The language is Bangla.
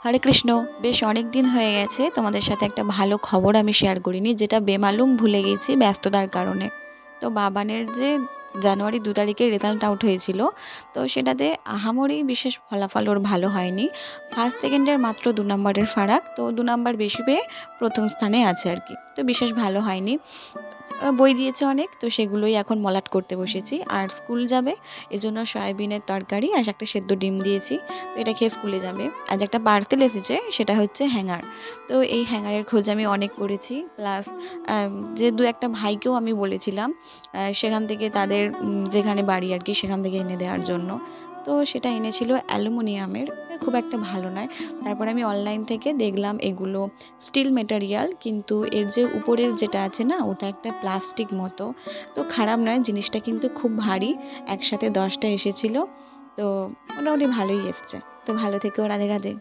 হরে কৃষ্ণ। বেশ অনেক দিন হয়ে গেছে তোমাদের সাথে একটা ভালো খবর আমি শেয়ার করিনি, যেটা বেমালুম ভুলে গেছি ব্যস্ততার কারণে। তো বাবানের যে জানুয়ারি 2 তারিখে রেজাল্ট আউট হয়েছিল, তো সেটাতে আহামরি বিশেষ ফলাফল ওর ভালো হয়নি। ফার্স্ট সেকেন্ডের মাত্র 2 নম্বরের ফারাক, তো 2 নম্বর বেশি পেয়ে প্রথম স্থানে আছে আর কি। তো বিশেষ ভালো হয়নি। বই দিয়েছে অনেক, তো সেগুলোই এখন মলাট করতে বসেছি। আর স্কুল যাবে, এজন্য সয়াবিনের তরকারি আর একটা সেদ্ধ ডিম দিয়েছি। তো এটা খেয়ে স্কুলে যাবে। আজ একটা পার্সেল এসেছে, সেটা হচ্ছে হ্যাঙ্গার। তো এই হ্যাঙ্গারের খোঁজ আমি অনেক করেছি, প্লাস যে দু একটা ভাইকেও আমি বলেছিলাম সেখান থেকে তাদের যেখানে বাড়ি আর কি সেখান থেকে এনে দেওয়ার জন্য। তো সেটা এনেছিল অ্যালুমিনিয়ামের, খুব একটা ভালো নয়। তারপর আমি অনলাইন থেকে দেখলাম এগুলো স্টিল মেটেরিয়াল, কিন্তু এর যে উপরের যেটা আছে না, ওটা একটা প্লাস্টিক মতো। তো খারাপ নয়, জিনিসটা কিন্তু খুব ভারী। একসাথে 10টা এসেছিলো। তো মোটামুটি ভালোই এসছে। তো ভালো থেকো, রাধে রাধে।